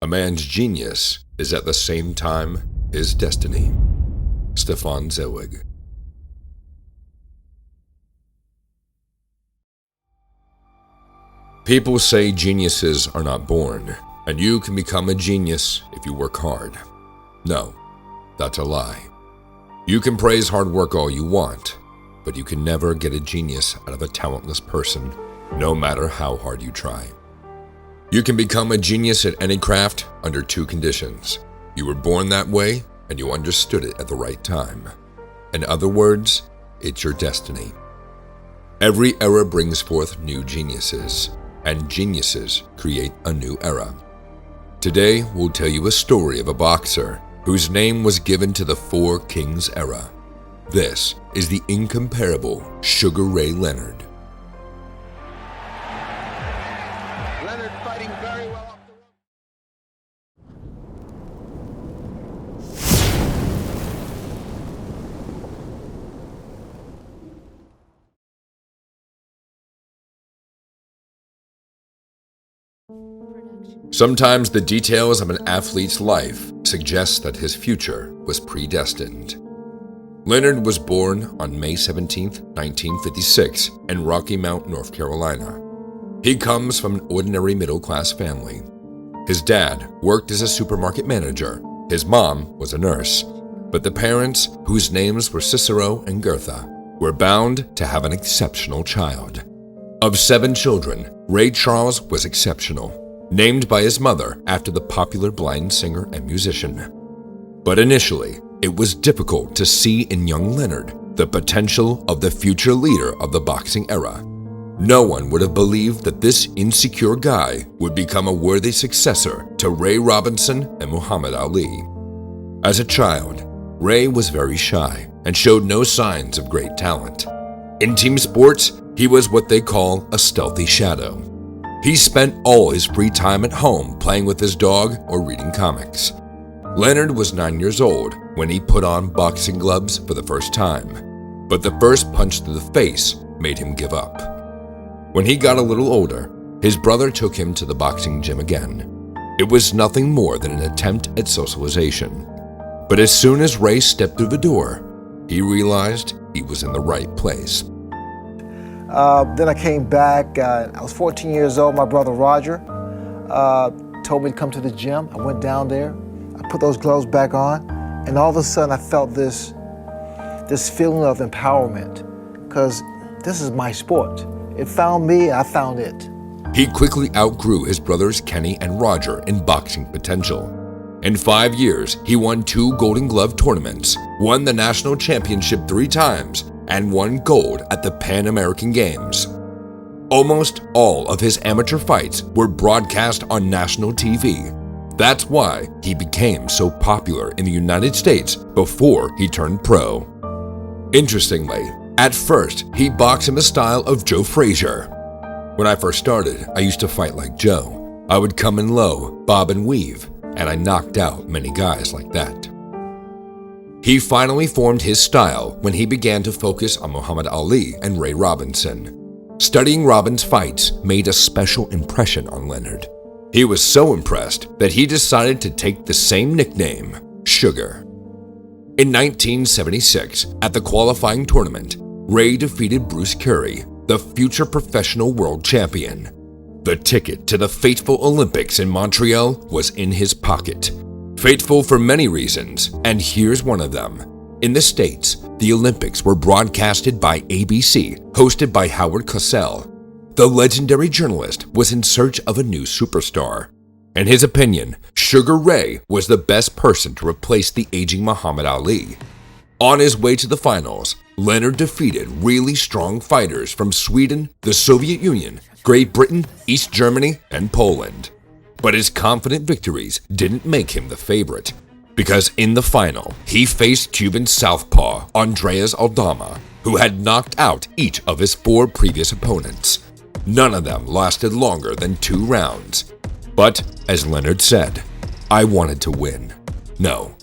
A man's genius is at the same time his destiny. Stefan Zellwig. People say geniuses are not born, and you can become a genius if you work hard. No, that's a lie. You can praise hard work all you want, but you can never get a genius out of a talentless person, no matter how hard you try. You can become a genius at any craft under two conditions. You were born that way, and you understood it at the right time. In other words, it's your destiny. Every era brings forth new geniuses, and geniuses create a new era. Today, we'll tell you a story of a boxer whose name was given to the Four Kings era. This is the incomparable Sugar Ray Leonard. Leonard fighting very well off the Sometimes the details of an athlete's life suggest that his future was predestined. Leonard was born on May 17, 1956, in Rocky Mount, North Carolina. He comes from an ordinary middle-class family. His dad worked as a supermarket manager. His mom was a nurse. But the parents, whose names were Cicero and Gertha, were bound to have an exceptional child. Of 7 children, Ray Charles was exceptional, named by his mother after the popular blind singer and musician. But initially, it was difficult to see in young Leonard the potential of the future leader of the boxing era. No one would have believed that this insecure guy would become a worthy successor to Ray Robinson and Muhammad Ali. As a child, Ray was very shy and showed no signs of great talent. In team sports, he was what they call a stealthy shadow. He spent all his free time at home playing with his dog or reading comics. Leonard was 9 years old when he put on boxing gloves for the first time, but the first punch to the face made him give up. When he got a little older, his brother took him to the boxing gym again. It was nothing more than an attempt at socialization. But as soon as Ray stepped through the door, he realized he was in the right place. Then I came back, I was 14 years old. My brother Roger told me to come to the gym. I went down there, I put those gloves back on, and all of a sudden I felt this feeling of empowerment, because this is my sport. It found me, I found it. He quickly outgrew his brothers Kenny and Roger in boxing potential. In 5 years, he won 2 Golden Glove tournaments, won the national championship 3 times, and won gold at the Pan American Games. Almost all of his amateur fights were broadcast on national TV. That's why he became so popular in the United States before he turned pro. Interestingly, at first he boxed in the style of Joe Frazier. When I first started, I used to fight like Joe. I would come in low, bob and weave, and I knocked out many guys like that. He finally formed his style when he began to focus on Muhammad Ali and Ray Robinson. Studying Robin's fights made a special impression on Leonard. He was so impressed that he decided to take the same nickname, Sugar. In 1976, at the qualifying tournament, Ray defeated Bruce Curry, the future professional world champion. The ticket to the fateful Olympics in Montreal was in his pocket. Fateful for many reasons, and here's one of them. In the States, the Olympics were broadcasted by ABC, hosted by Howard Cosell. The legendary journalist was in search of a new superstar. In his opinion, Sugar Ray was the best person to replace the aging Muhammad Ali. On his way to the finals, Leonard defeated really strong fighters from Sweden, the Soviet Union, Great Britain, East Germany, and Poland. But his confident victories didn't make him the favorite, because in the final, he faced Cuban southpaw Andreas Aldama, who had knocked out each of his 4 previous opponents. None of them lasted longer than 2 rounds. But, as Leonard said, I wanted to win. No,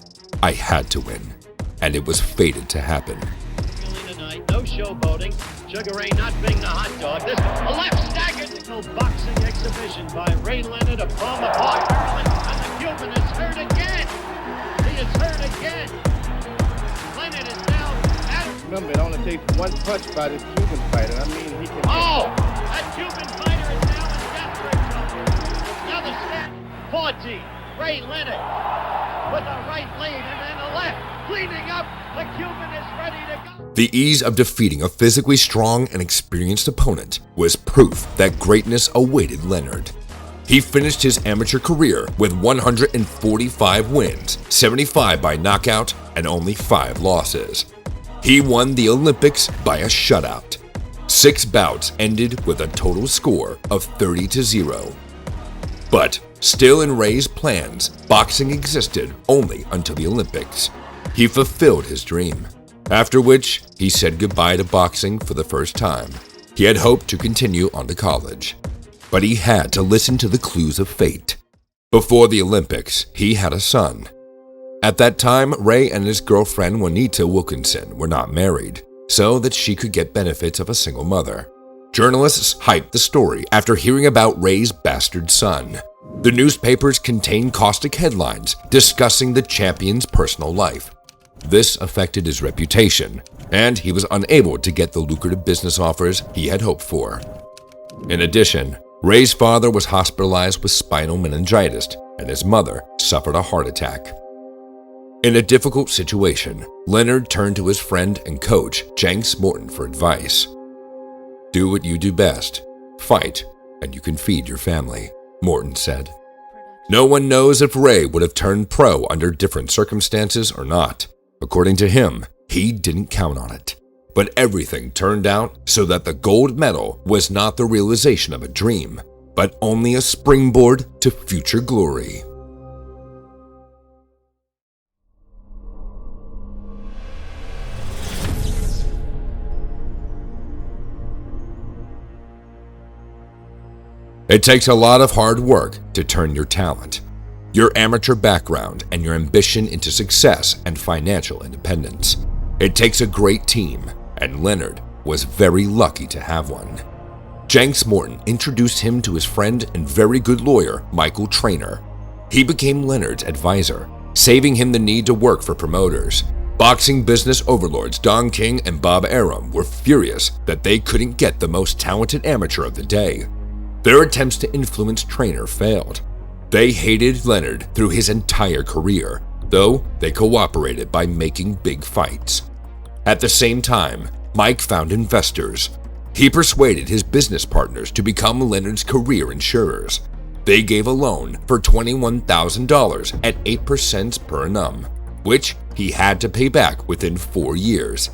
I had to win. And it was fated to happen. Tonight, no showboating. Sugar Ray not being the hot dog. This a left staggered boxing exhibition by Ray Leonard of Palmer Park, Maryland. Remember, it only takes one punch by this Cuban fighter. I mean, he can... Oh! That Cuban fighter is now in death grip. Now the snap. 14. Ray Leonard with a right lead and then a left. Cleaning up. The Cuban is ready to go. The ease of defeating a physically strong and experienced opponent was proof that greatness awaited Leonard. He finished his amateur career with 145 wins, 75 by knockout, and only 5 losses. He won the Olympics by a shutout. 6 bouts ended with a total score of 30-0. But still in Ray's plans, boxing existed only until the Olympics. He fulfilled his dream, after which he said goodbye to boxing for the first time. He had hoped to continue on to college, but he had to listen to the clues of fate. Before the Olympics, he had a son. At that time, Ray and his girlfriend Juanita Wilkinson were not married, so that she could get benefits of a single mother. Journalists hyped the story after hearing about Ray's bastard son. The newspapers contained caustic headlines discussing the champion's personal life. This affected his reputation, and he was unable to get the lucrative business offers he had hoped for. In addition, Ray's father was hospitalized with spinal meningitis, and his mother suffered a heart attack. In a difficult situation, Leonard turned to his friend and coach, Jenks Morton, for advice. "Do what you do best. Fight, and you can feed your family," Morton said. No one knows if Ray would have turned pro under different circumstances or not. According to him, he didn't count on it. But everything turned out so that the gold medal was not the realization of a dream, but only a springboard to future glory. It takes a lot of hard work to turn your talent, your amateur background, and your ambition into success and financial independence. It takes a great team, and Leonard was very lucky to have one. Jenks Morton introduced him to his friend and very good lawyer, Michael Trainer. He became Leonard's advisor, saving him the need to work for promoters. Boxing business overlords Don King and Bob Arum were furious that they couldn't get the most talented amateur of the day. Their attempts to influence Trainer failed. They hated Leonard through his entire career, though they cooperated by making big fights. At the same time, Mike found investors. He persuaded his business partners to become Leonard's career insurers. They gave a loan for $21,000 at 8% per annum, which he had to pay back within 4 years.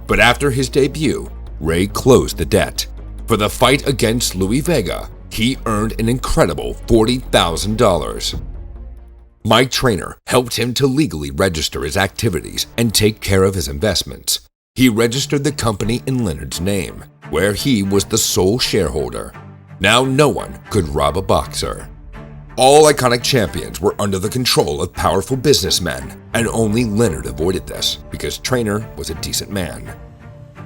But after his debut, Ray closed the debt. For the fight against Louis Vega, he earned an incredible $40,000. Mike Trainer helped him to legally register his activities and take care of his investments. He registered the company in Leonard's name, where he was the sole shareholder. Now no one could rob a boxer. All iconic champions were under the control of powerful businessmen, and only Leonard avoided this because Trainer was a decent man.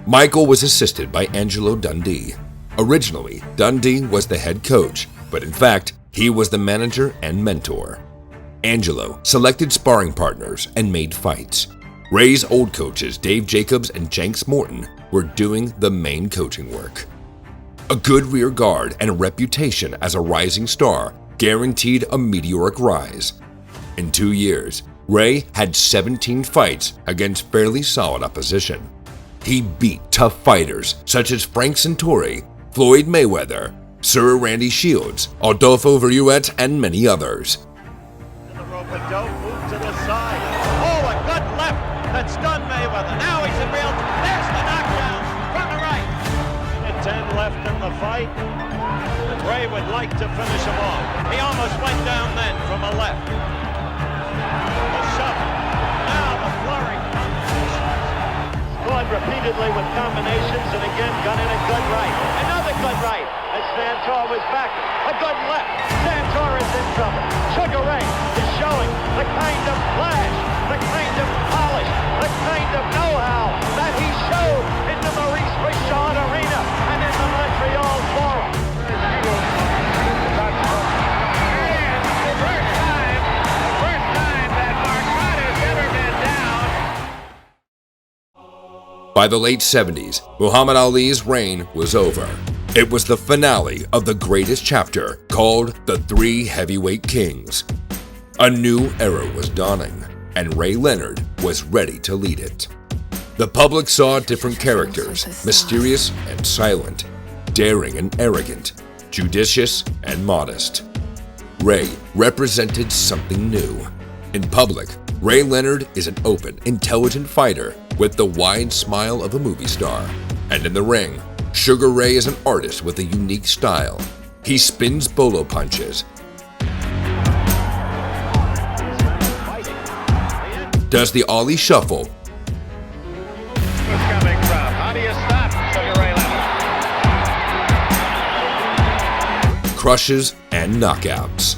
Michael was assisted by Angelo Dundee. Originally, Dundee was the head coach, but in fact, he was the manager and mentor. Angelo selected sparring partners and made fights. Ray's old coaches, Dave Jacobs and Jenks Morton, were doing the main coaching work. A good rear guard and a reputation as a rising star guaranteed a meteoric rise. In 2 years, Ray had 17 fights against fairly solid opposition. He beat tough fighters such as Frank Centauri, Floyd Mayweather, Sir Randy Shields, Adolfo Verjuet, and many others. The rope-a-dope moved to the side. Oh, a good left that stunned Mayweather. Now he's in real. There's the knockdown from the right. And 10 left in the fight. And Ray would like to finish him off. He almost went down then from a left. The shove. Now the flurry. Scored repeatedly with combinations and again got in a good right. Another good right as Santor was back. A good left. Santor is in trouble. Sugar Ray is showing the kind of flash, the kind of polish, the kind of know-how that he showed in the Maurice Richard Arena and in the Montreal Forum. The first time that Marcotte has ever been down. By the late 70s, Muhammad Ali's reign was over. It was the finale of the greatest chapter called The Three Heavyweight Kings. A new era was dawning, and Ray Leonard was ready to lead it. The public saw different characters, mysterious and silent, daring and arrogant, judicious and modest. Ray represented something new. In public, Ray Leonard is an open, intelligent fighter with the wide smile of a movie star. And in the ring, Sugar Ray is an artist with a unique style. He spins bolo punches, does the Ollie shuffle, How do you stop Sugar Ray Leonard? crushes, and knockouts.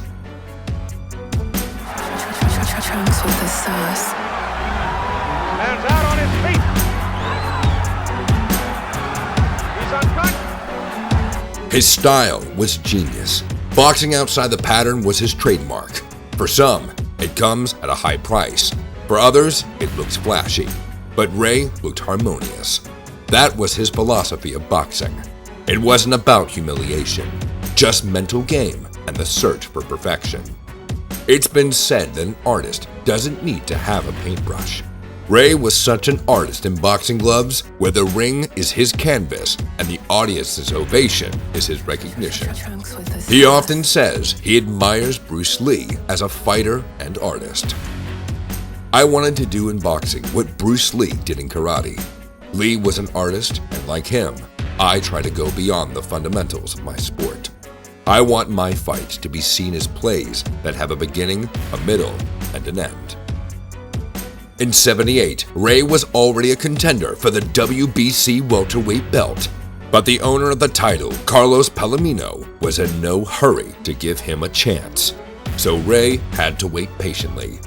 Trunks with the sauce. Hands out on his feet. He's uncut. His style was genius. Boxing outside the pattern was his trademark. For some, it comes at a high price. For others, it looks flashy. But Ray looked harmonious. That was his philosophy of boxing. It wasn't about humiliation, just mental game and the search for perfection. It's been said that an artist doesn't need to have a paintbrush. Ray was such an artist in boxing gloves, where the ring is his canvas and the audience's ovation is his recognition. He often says he admires Bruce Lee as a fighter and artist. I wanted to do in boxing what Bruce Lee did in karate. Lee was an artist, and like him, I try to go beyond the fundamentals of my sport. I want my fights to be seen as plays that have a beginning, a middle, and an end. In '78, Ray was already a contender for the WBC welterweight belt, but the owner of the title, Carlos Palomino, was in no hurry to give him a chance. So Ray had to wait patiently.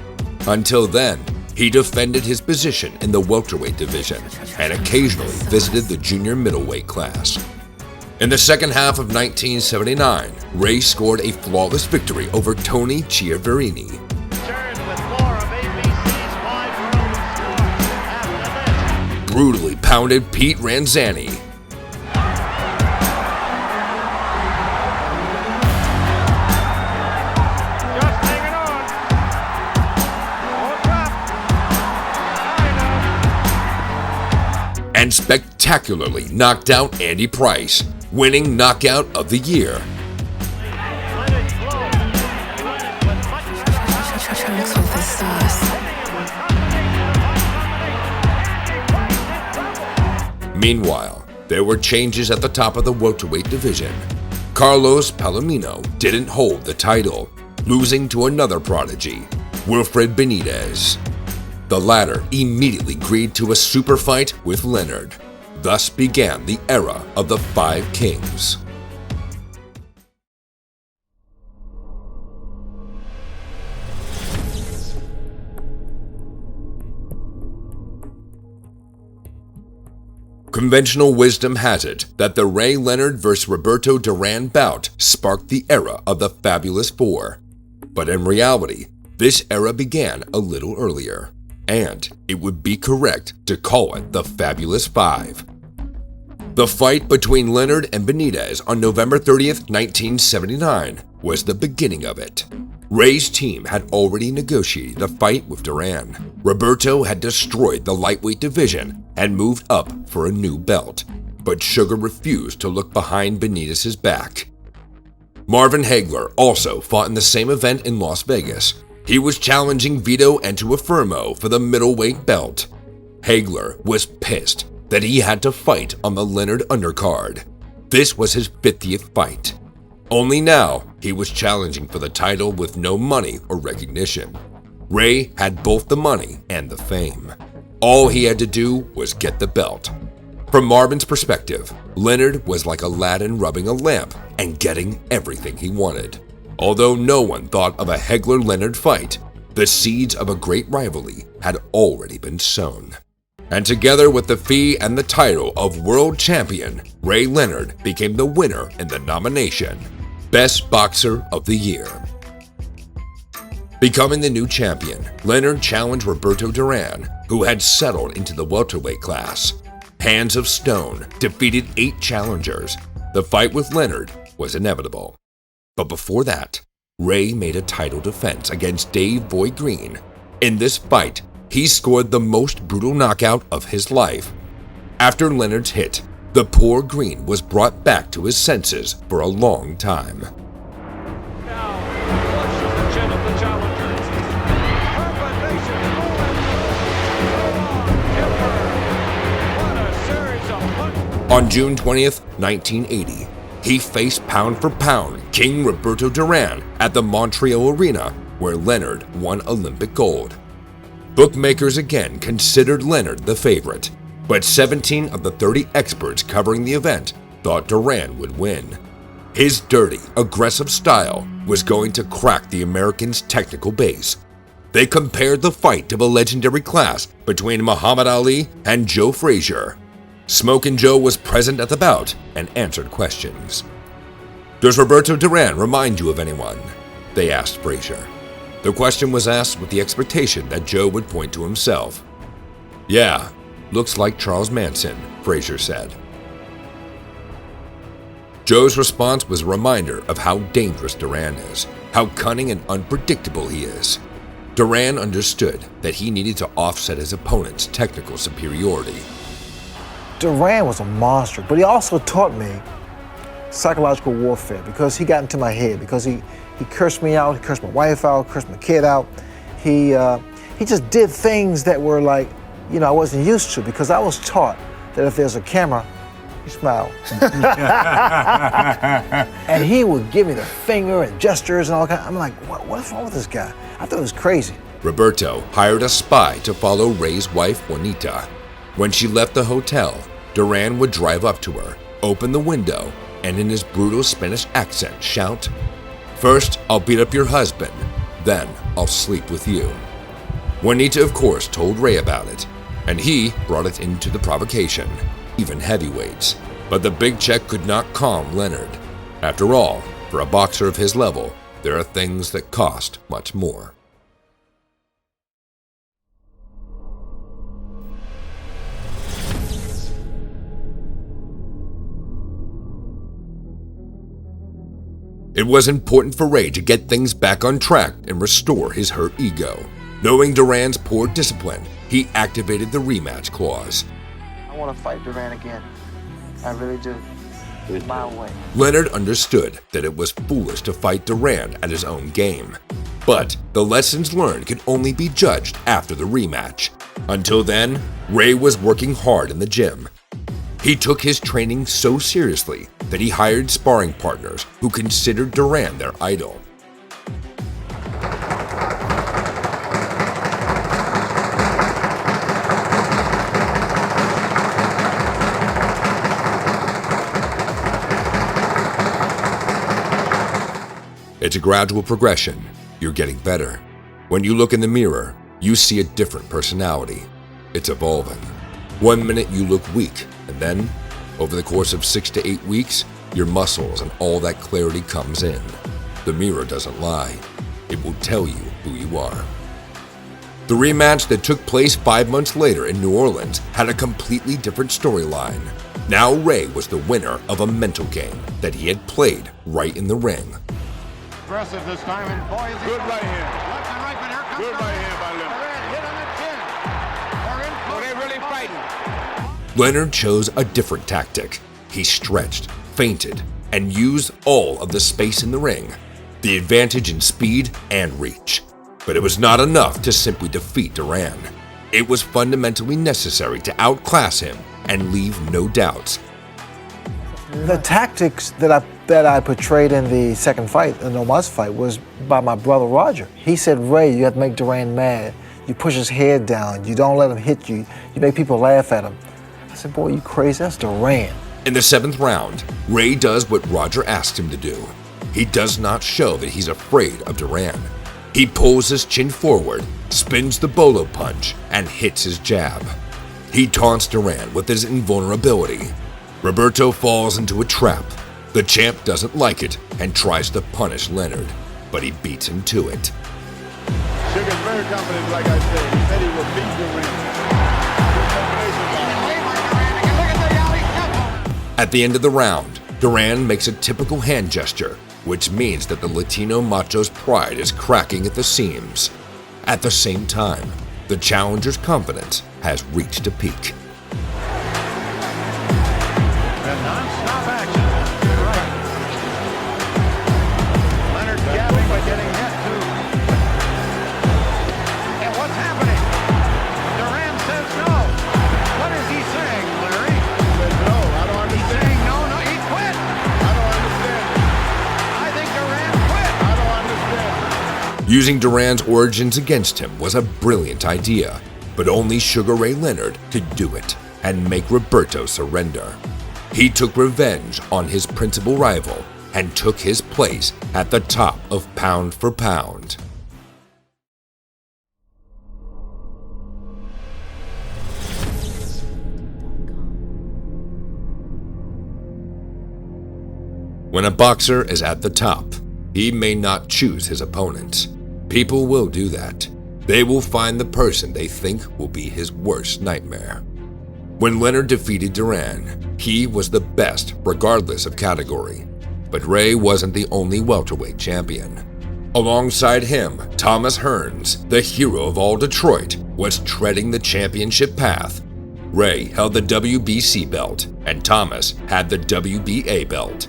Until then, he defended his position in the welterweight division and occasionally visited the junior middleweight class. In the second half of 1979, Ray scored a flawless victory over Tony Chiaverini. Turns with more of ABC's wide world of sports. After this, Brutally pounded Pete Ranzani. just hanging on. Won't drop. Kind of. And spectacularly knocked out Andy Price, winning Knockout of the Year. Leonard blows. With much Trunks with the sauce. Meanwhile, there were changes at the top of the welterweight division. Carlos Palomino didn't hold the title, losing to another prodigy, Wilfred Benitez. The latter immediately agreed to a super fight with Leonard. Thus began the era of the Five Kings. Conventional wisdom has it that the Ray Leonard vs. Roberto Duran bout sparked the era of the Fabulous Four. But in reality, this era began a little earlier, and it would be correct to call it the Fabulous Five. The fight between Leonard and Benitez on November 30th, 1979 was the beginning of it. Ray's team had already negotiated a fight with Duran. Roberto had destroyed the lightweight division and moved up for a new belt, but Sugar refused to look behind Benitez's back. Marvin Hagler also fought in the same event in Las Vegas. He was challenging Vito Antuofermo for the middleweight belt. Hagler was pissed that he had to fight on the Leonard undercard. This was his 50th fight. Only now, he was challenging for the title with no money or recognition. Ray had both the money and the fame. All he had to do was get the belt. From Marvin's perspective, Leonard was like Aladdin rubbing a lamp and getting everything he wanted. Although no one thought of a Hagler-Leonard fight, the seeds of a great rivalry had already been sown. And together with the fee and the title of world champion, Ray Leonard became the winner in the nomination, Best Boxer of the Year. Becoming the new champion, Leonard challenged Roberto Duran, who had settled into the welterweight class. Hands of Stone defeated 8 challengers. The fight with Leonard was inevitable. But before that, Ray made a title defense against Dave Boy Green. In this fight, he scored the most brutal knockout of his life. After Leonard's hit, the poor Green was brought back to his senses for a long time. On June 20th, 1980, he faced pound for pound King Roberto Duran at the Montreal arena, where Leonard won Olympic gold. Bookmakers again considered Leonard the favorite, but 17 of the 30 experts covering the event thought Duran would win. His dirty, aggressive style was going to crack the Americans' technical base. They compared the fight to the legendary clash between Muhammad Ali and Joe Frazier. Smokin' Joe was present at the bout and answered questions. "Does Roberto Duran remind you of anyone?" they asked Frazier. The question was asked with the expectation that Joe would point to himself. "Yeah, looks like Charles Manson," Frazier said. Joe's response was a reminder of how dangerous Duran is, how cunning and unpredictable he is. Duran understood that he needed to offset his opponent's technical superiority. Duran was a monster, but he also taught me psychological warfare because he got into my head, because he cursed me out, he cursed my wife out, cursed my kid out. He just did things that were like, I wasn't used to, because I was taught that if there's a camera, you smile. And he would give me the finger and gestures and all that. I'm like, what's wrong with this guy? I thought it was crazy. Roberto hired a spy to follow Ray's wife, Juanita. When she left the hotel, Duran would drive up to her, open the window, and in his brutal Spanish accent shout, "First, I'll beat up your husband, then I'll sleep with you." Juanita, of course, told Ray about it, and he brought it into the provocation, even heavyweights. But the big check could not calm Leonard. After all, for a boxer of his level, there are things that cost much more. It was important for Ray to get things back on track and restore his hurt ego. Knowing Duran's poor discipline, he activated the rematch clause. I want to fight Duran again. I really do. My way. Leonard understood that it was foolish to fight Duran at his own game. But the lessons learned could only be judged after the rematch. Until then, Ray was working hard in the gym. He took his training so seriously that he hired sparring partners who considered Duran their idol. It's a gradual progression. You're getting better. When you look in the mirror, you see a different personality. It's evolving. 1 minute you look weak, and then, over the course of 6 to 8 weeks, your muscles and all that clarity comes in. The mirror doesn't lie. It will tell you who you are. The rematch that took place 5 months later in New Orleans had a completely different storyline. Now Ray was the winner of a mental game that he had played right in the ring. Aggressive this time, and boy, is good right hand. Left and right, but here comes good right hand by Leonard. Hit on the chin. They're in close. They're really fighting. Leonard chose a different tactic. He stretched, feinted, and used all of the space in the ring, the advantage in speed and reach. But it was not enough to simply defeat Duran. It was fundamentally necessary to outclass him and leave no doubts. The tactics that I portrayed in the second fight, the No Mas fight, was by my brother Roger. He said, "Ray, you have to make Duran mad. You push his head down. You don't let him hit you. You make people laugh at him." I said, "Boy, you crazy? That's Duran." In the 7th round, Ray does what Roger asked him to do. He does not show that he's afraid of Duran. He pulls his chin forward, spins the bolo punch, and hits his jab. He taunts Duran with his invulnerability. Roberto falls into a trap. The champ doesn't like it and tries to punish Leonard, but he beats him to it. Sugar's very confident, like I said. He said he would beat Duran. At the end of the round, Duran makes a typical hand gesture, which means that the Latino macho's pride is cracking at the seams. At the same time, the challenger's confidence has reached a peak. And non-stop action. Right. Leonard gabbing by getting hit too. And what's happening? Duran says no. What is he saying, Larry? He says no, I don't He's understand. saying no, he quit. I don't understand. I think Duran quit. I don't understand. Using Duran's origins against him was a brilliant idea, but only Sugar Ray Leonard could do it and make Roberto surrender. He took revenge on his principal rival and took his place at the top of pound for pound. When a boxer is at the top, he may not choose his opponents. People will do that. They will find the person they think will be his worst nightmare. When Leonard defeated Duran, he was the best regardless of category. But Ray wasn't the only welterweight champion. Alongside him, Thomas Hearns, the hero of all Detroit, was treading the championship path. Ray held the WBC belt, and Thomas had the WBA belt.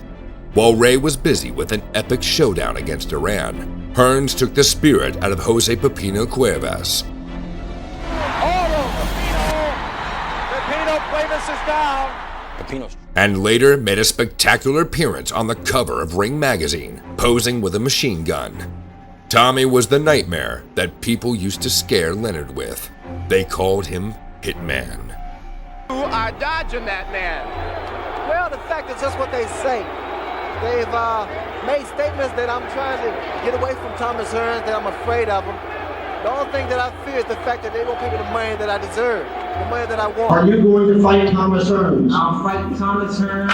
While Ray was busy with an epic showdown against Duran, Hearns took the spirit out of Jose Pepino Cuevas. Cuevas is down. And later made a spectacular appearance on the cover of Ring magazine, posing with a machine gun. Tommy was the nightmare that people used to scare Leonard with. They called him Hitman. You are dodging that man. Well, the fact is just what they say. They've made statements that I'm trying to get away from Thomas Hearns, that I'm afraid of him. The only thing that I fear is the fact that they won't pay me the money that I deserve, the money that I want. Are you going to fight Thomas Hearns? I'll fight Thomas Hearns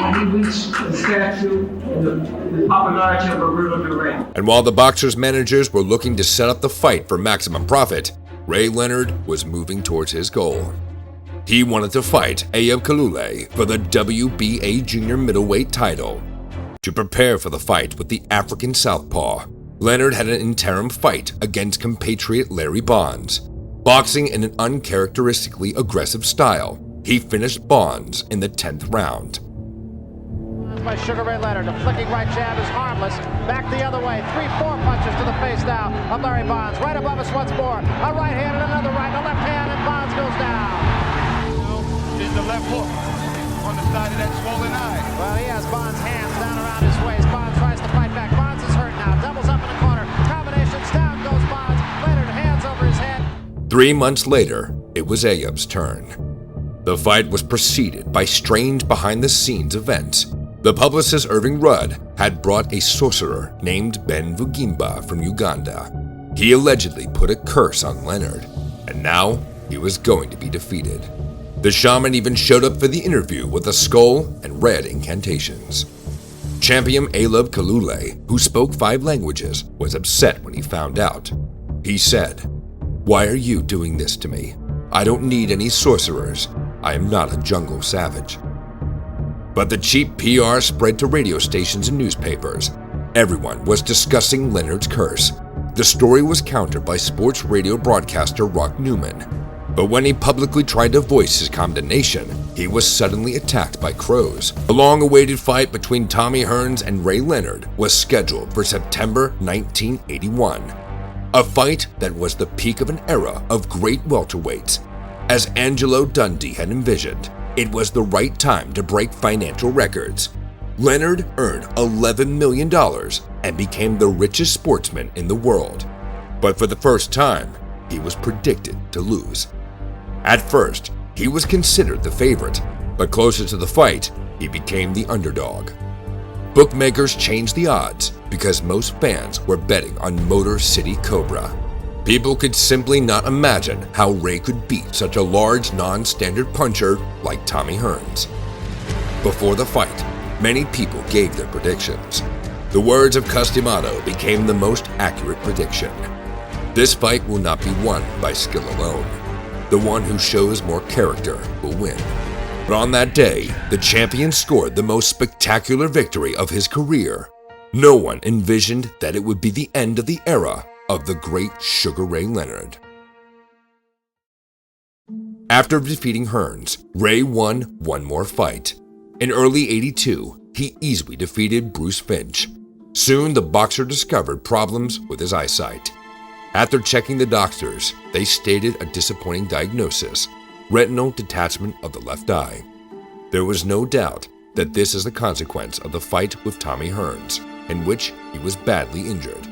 when he reaches the statue and the popularity of Roberto Duran. And while the boxers' managers were looking to set up the fight for maximum profit, Ray Leonard was moving towards his goal. He wanted to fight Ayub Kalule for the WBA junior middleweight title. To prepare for the fight with the African southpaw, Leonard had an interim fight against compatriot Larry Bonds. Boxing in an uncharacteristically aggressive style, he finished Bonds in the 10th round. By Sugar Ray Leonard, a flicking right jab is harmless. Back the other way, 3-4 punches to the face now of Larry Bonds. Right above us once more, a right hand and another right, a left hand, and Bonds goes down. Is the left hook on the side of that swollen eye. Well, he has Bonds' hands down around his waist. Bonds tries to fight back. Bonds is hurt now. Doubles up in the corner. Combinations. Down goes Bonds. Leonard, hands over his head. 3 months later, it was Ayub's turn. The fight was preceded by strange behind-the-scenes events. The publicist Irving Rudd had brought a sorcerer named Ben Vugimba from Uganda. He allegedly put a curse on Leonard, and now he was going to be defeated. The shaman even showed up for the interview with a skull and read incantations. Champion Ayub Kalule, who spoke 5 languages, was upset when he found out. He said, "Why are you doing this to me? I don't need any sorcerers. I am not a jungle savage." But the cheap PR spread to radio stations and newspapers. Everyone was discussing Leonard's curse. The story was countered by sports radio broadcaster Rock Newman. But when he publicly tried to voice his condemnation, he was suddenly attacked by crows. The long-awaited fight between Tommy Hearns and Ray Leonard was scheduled for September 1981. A fight that was the peak of an era of great welterweights. As Angelo Dundee had envisioned, it was the right time to break financial records. Leonard earned $11 million and became the richest sportsman in the world. But for the first time, he was predicted to lose. At first, he was considered the favorite, but closer to the fight, he became the underdog. Bookmakers changed the odds because most fans were betting on Motor City Cobra. People could simply not imagine how Ray could beat such a large non-standard puncher like Tommy Hearns. Before the fight, many people gave their predictions. The words of Customato became the most accurate prediction. This fight will not be won by skill alone. The one who shows more character will win. But on that day, the champion scored the most spectacular victory of his career. No one envisioned that it would be the end of the era of the great Sugar Ray Leonard. After defeating Hearns, Ray won one more fight. In early '82, he easily defeated Bruce Finch. Soon, the boxer discovered problems with his eyesight. After checking the doctors, they stated a disappointing diagnosis: retinal detachment of the left eye. There was no doubt that this is the consequence of the fight with Tommy Hearns, in which he was badly injured.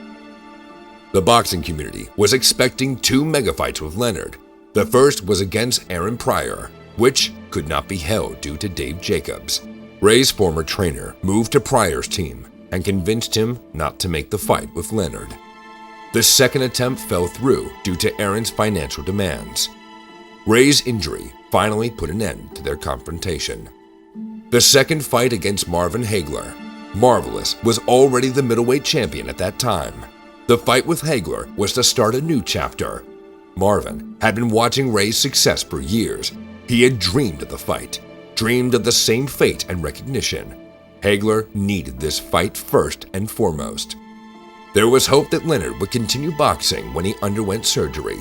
The boxing community was expecting two mega fights with Leonard. The first was against Aaron Pryor, which could not be held due to Dave Jacobs. Ray's former trainer moved to Pryor's team and convinced him not to make the fight with Leonard. The second attempt fell through due to Aaron's financial demands. Ray's injury finally put an end to their confrontation. The second fight against Marvin Hagler. Marvelous was already the middleweight champion at that time. The fight with Hagler was to start a new chapter. Marvin had been watching Ray's success for years. He had dreamed of the fight, dreamed of the same fate and recognition. Hagler needed this fight first and foremost. There was hope that Leonard would continue boxing when he underwent surgery.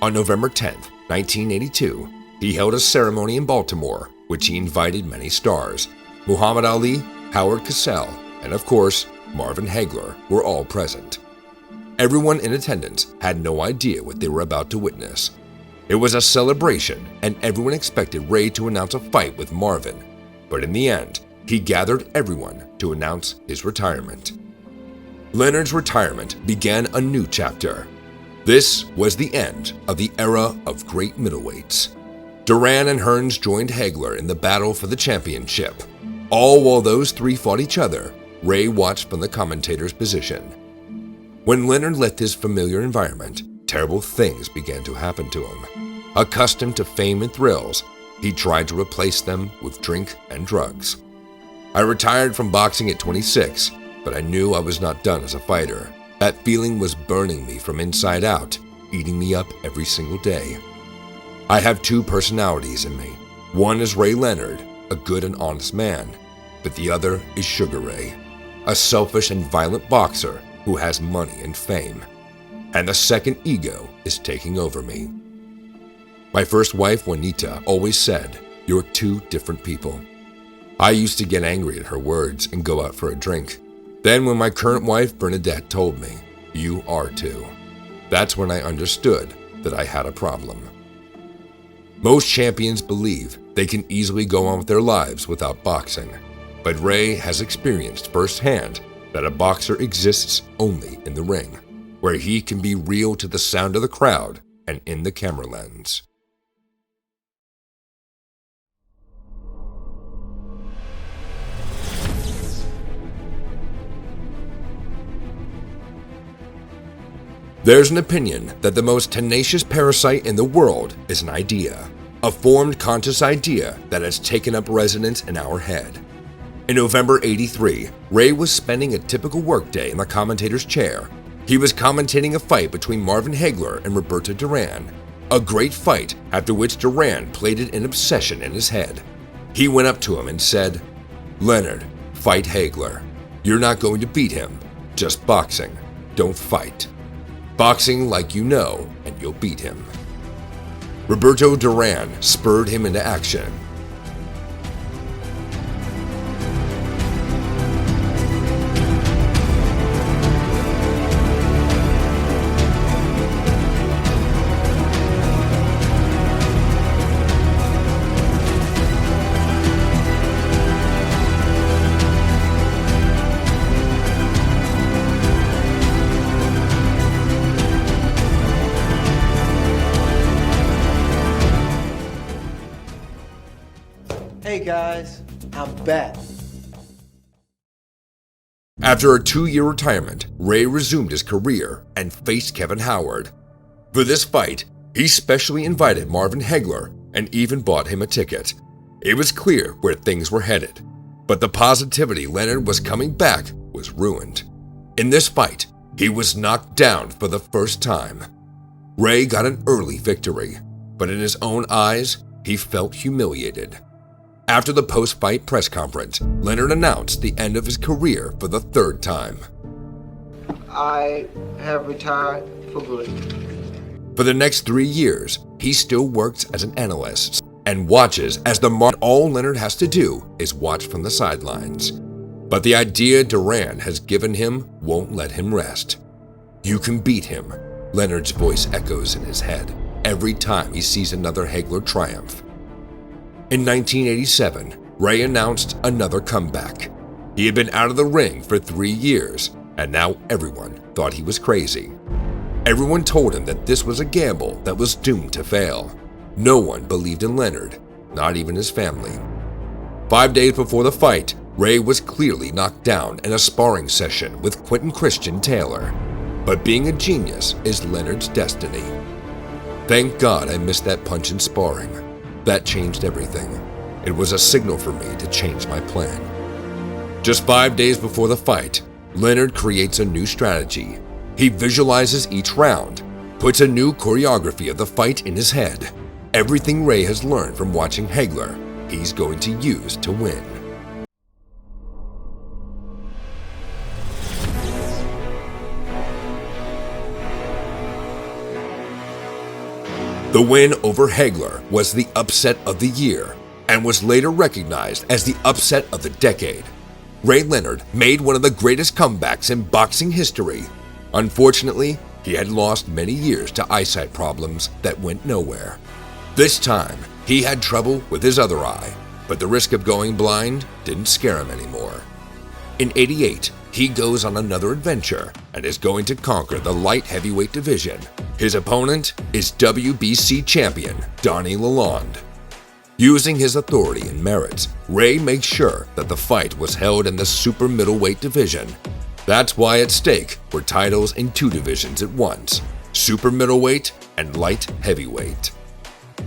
On November 10, 1982, he held a ceremony in Baltimore, which he invited many stars. Muhammad Ali, Howard Cosell, and of course, Marvin Hagler were all present. Everyone in attendance had no idea what they were about to witness. It was a celebration, and everyone expected Ray to announce a fight with Marvin. But in the end, he gathered everyone to announce his retirement. Leonard's retirement began a new chapter. This was the end of the era of great middleweights. Duran and Hearns joined Hagler in the battle for the championship. All while those three fought each other, Ray watched from the commentator's position. When Leonard left his familiar environment, terrible things began to happen to him. Accustomed to fame and thrills, he tried to replace them with drink and drugs. I retired from boxing at 26, but I knew I was not done as a fighter. That feeling was burning me from inside out, eating me up every single day. I have two personalities in me. One is Ray Leonard, a good and honest man, but the other is Sugar Ray, a selfish and violent boxer who has money and fame. And the second ego is taking over me. My first wife, Juanita, always said, "You're two different people." I used to get angry at her words and go out for a drink. Then when my current wife, Bernadette, told me, "You are too," that's when I understood that I had a problem. Most champions believe they can easily go on with their lives without boxing, but Ray has experienced firsthand that a boxer exists only in the ring, where he can be real to the sound of the crowd and in the camera lens. There's an opinion that the most tenacious parasite in the world is an idea, a formed conscious idea that has taken up residence in our head. In November '83, Ray was spending a typical workday in the commentator's chair. He was commentating a fight between Marvin Hagler and Roberto Duran, a great fight after which Duran played it an obsession in his head. He went up to him and said, "Leonard, fight Hagler. You're not going to beat him. Just boxing. Don't fight. Boxing like you know, and you'll beat him." Roberto Duran spurred him into action. Hey guys, I'm back. After a 2-year retirement, Ray resumed his career and faced Kevin Howard. For this fight, he specially invited Marvin Hagler and even bought him a ticket. It was clear where things were headed, but the positivity Leonard was coming back was ruined. In this fight, he was knocked down for the first time. Ray got an early victory, but in his own eyes, he felt humiliated. After the post-fight press conference, Leonard announced the end of his career for the third time. I have retired for good. For the next 3 years, he still works as an analyst and watches as the mark. All Leonard has to do is watch from the sidelines. But the idea Duran has given him won't let him rest. You can beat him, Leonard's voice echoes in his head every time he sees another Hagler triumph. In 1987, Ray announced another comeback. He had been out of the ring for 3 years, and now everyone thought he was crazy. Everyone told him that this was a gamble that was doomed to fail. No one believed in Leonard, not even his family. 5 days before the fight, Ray was clearly knocked down in a sparring session with Quentin Christian Taylor. But being a genius is Leonard's destiny. Thank God I missed that punch in sparring. That changed everything. It was a signal for me to change my plan. Just 5 days before the fight, Leonard creates a new strategy. He visualizes each round, puts a new choreography of the fight in his head. Everything Ray has learned from watching Hagler, he's going to use to win. The win over Hagler was the upset of the year and was later recognized as the upset of the decade. Ray Leonard made one of the greatest comebacks in boxing history. Unfortunately, he had lost many years to eyesight problems that went nowhere. This time, he had trouble with his other eye, but the risk of going blind didn't scare him anymore. In '88, he goes on another adventure and is going to conquer the light heavyweight division. His opponent is WBC champion Donnie Lalonde. Using his authority and merits, Ray makes sure that the fight was held in the super middleweight division. That's why at stake were titles in 2 divisions at once, super middleweight and light heavyweight.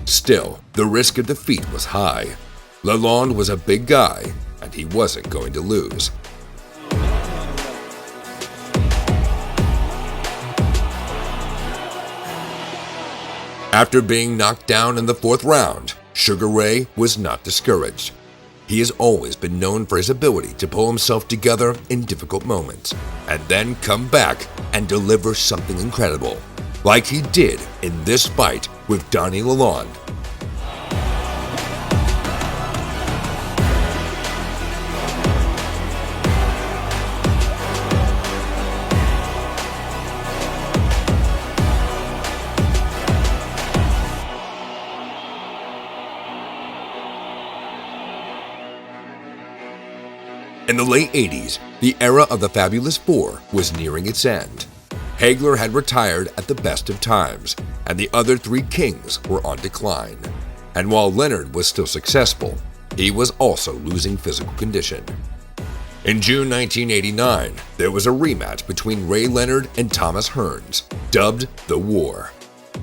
Still, the risk of defeat was high. Lalonde was a big guy, and he wasn't going to lose. After being knocked down in the 4th round, Sugar Ray was not discouraged. He has always been known for his ability to pull himself together in difficult moments, and then come back and deliver something incredible, like he did in this fight with Donnie Lalonde. In the late 80s, the era of the Fabulous Four was nearing its end. Hagler had retired at the best of times, and the other 3 kings were on decline. And while Leonard was still successful, he was also losing physical condition. In June 1989, there was a rematch between Ray Leonard and Thomas Hearns, dubbed The War.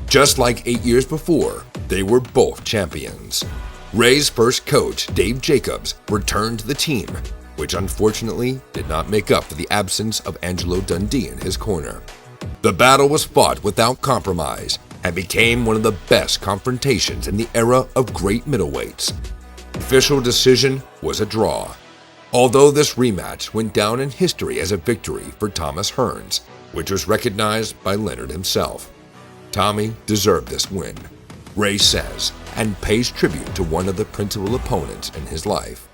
Just like 8 years before, they were both champions. Ray's first coach, Dave Jacobs, returned to the team, which unfortunately did not make up for the absence of Angelo Dundee in his corner. The battle was fought without compromise and became one of the best confrontations in the era of great middleweights. The official decision was a draw, although this rematch went down in history as a victory for Thomas Hearns, which was recognized by Leonard himself. Tommy deserved this win, Ray says, and pays tribute to one of the principal opponents in his life.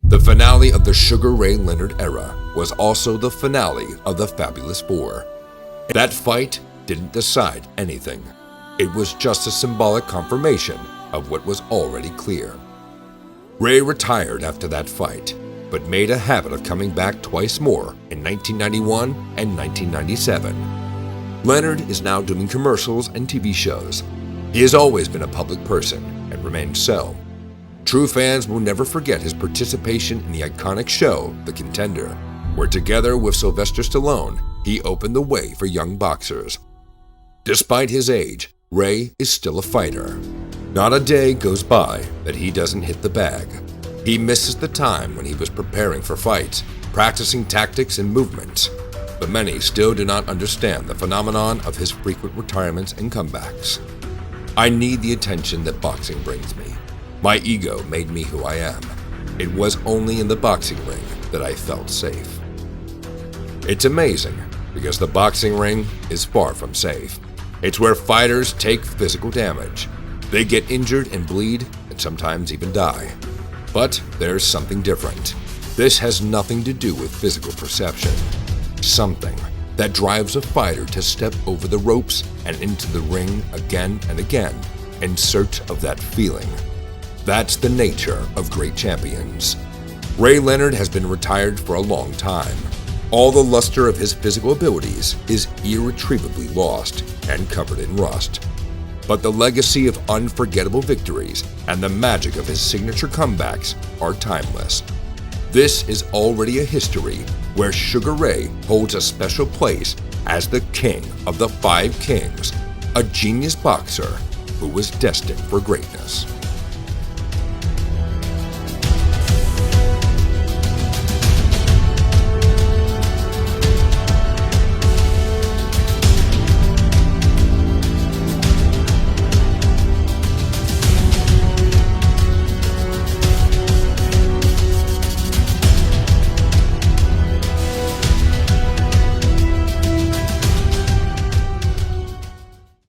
The finale of the Sugar Ray Leonard era was also the finale of the Fabulous Four. That fight didn't decide anything. It was just a symbolic confirmation of what was already clear. Ray retired after that fight, but made a habit of coming back twice more in 1991 and 1997. Leonard is now doing commercials and TV shows. He has always been a public person and remains so. True fans will never forget his participation in the iconic show, The Contender, where together with Sylvester Stallone, he opened the way for young boxers. Despite his age, Ray is still a fighter. Not a day goes by that he doesn't hit the bag. He misses the time when he was preparing for fights, practicing tactics and movements. But many still do not understand the phenomenon of his frequent retirements and comebacks. I need the attention that boxing brings me. My ego made me who I am. It was only in the boxing ring that I felt safe. It's amazing because the boxing ring is far from safe. It's where fighters take physical damage. They get injured and bleed and sometimes even die. But there's something different. This has nothing to do with physical perception. Something that drives a fighter to step over the ropes and into the ring again and again in search of that feeling. That's the nature of great champions. Ray Leonard has been retired for a long time. All the luster of his physical abilities is irretrievably lost and covered in rust. But the legacy of unforgettable victories and the magic of his signature comebacks are timeless. This is already a history where Sugar Ray holds a special place as the king of the Five Kings, a genius boxer who was destined for greatness.